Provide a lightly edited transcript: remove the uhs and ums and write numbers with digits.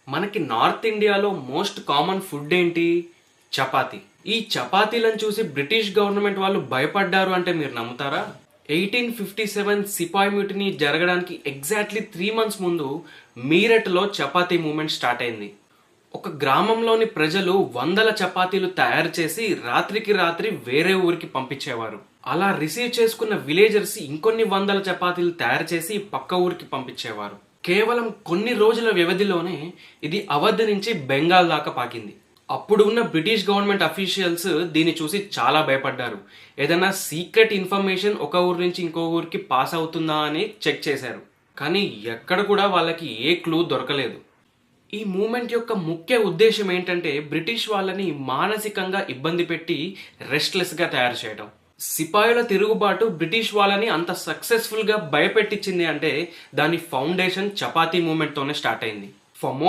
మనకి నార్త్ ఇండియాలో most common food ఏంటి? చపాతీ. ఈ చపాతీలను చూసి బ్రిటిష్ గవర్నమెంట్ వాళ్ళు భయపడ్డారు అంటే మీరు నమ్ముతారా? 1857 సిపాయి మ్యూటినీ జరగడానికి ఎగ్జాక్ట్లీ 3 months ముందు మీరట్లో చపాతీ మూమెంట్ స్టార్ట్ అయింది. ఒక గ్రామంలోని ప్రజలు వందల చపాతీలు తయారు చేసి రాత్రికి రాత్రి వేరే ఊరికి పంపించేవారు. అలా రిసీవ్ చేసుకున్న విలేజర్స్ ఇంకొన్ని వందల చపాతీలు తయారు చేసి పక్క ఊరికి పంపించేవారు. కేవలం కొన్ని రోజుల వ్యవధిలోనే ఇది అవధ్ నుంచి బెంగాల్ దాకా పాకింది. అప్పుడు ఉన్న బ్రిటిష్ గవర్నమెంట్ అఫీషియల్స్ దీన్ని చూసి చాలా భయపడ్డారు. ఏదైనా సీక్రెట్ ఇన్ఫర్మేషన్ ఒక ఊరు నుంచి ఇంకో ఊరికి పాస్ అవుతుందా అని చెక్ చేశారు. కానీ ఎక్కడ కూడా వాళ్ళకి ఏ క్లూ దొరకలేదు. ఈ మూమెంట్ యొక్క ముఖ్య ఉద్దేశం ఏంటంటే బ్రిటిష్ వాళ్ళని మానసికంగా ఇబ్బంది పెట్టి రెస్ట్లెస్గా తయారు చేయడం. సిపాయిల తిరుగుబాటు బ్రిటిష్ వాళ్ళని అంత సక్సెస్ఫుల్గా భయపెట్టించింది అంటే దాని ఫౌండేషన్ చపాతీ మూమెంట్తోనే స్టార్ట్ అయింది. For more